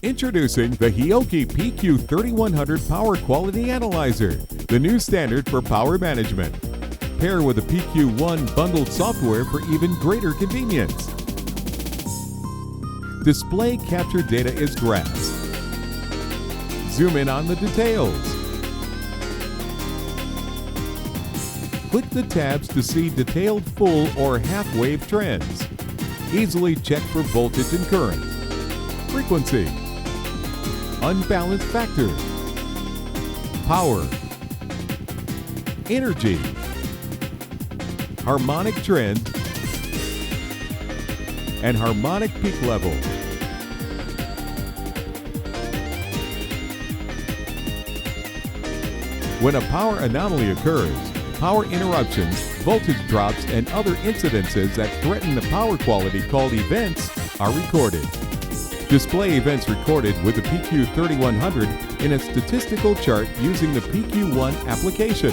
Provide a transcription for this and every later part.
Introducing the Hioki PQ3100 Power Quality Analyzer, the new standard for power management. Pair with the PQ1 bundled software for even greater convenience. Display capture data as graphs. Zoom in on the details. Click the tabs to see detailed full or half-wave trends. Easily check for voltage and current, frequency, unbalanced factor, power, energy, harmonic trend, and harmonic peak level. When a power anomaly occurs, power interruptions, voltage drops, and other incidences that threaten the power quality called events are recorded. Display events recorded with the PQ3100 in a statistical chart using the PQ1 application.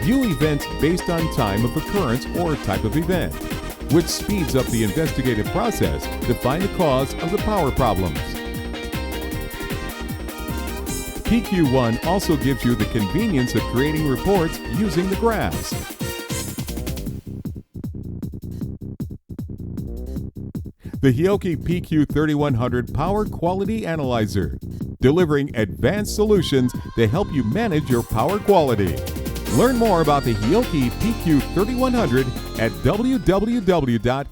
View events based on time of occurrence or type of event, which speeds up the investigative process to find the cause of the power problems. PQ1 also gives you the convenience of creating reports using the graphs. The Hioki PQ3100 Power Quality Analyzer, delivering advanced solutions to help you manage your power quality. Learn more about the Hioki PQ3100 at www.hioki.com.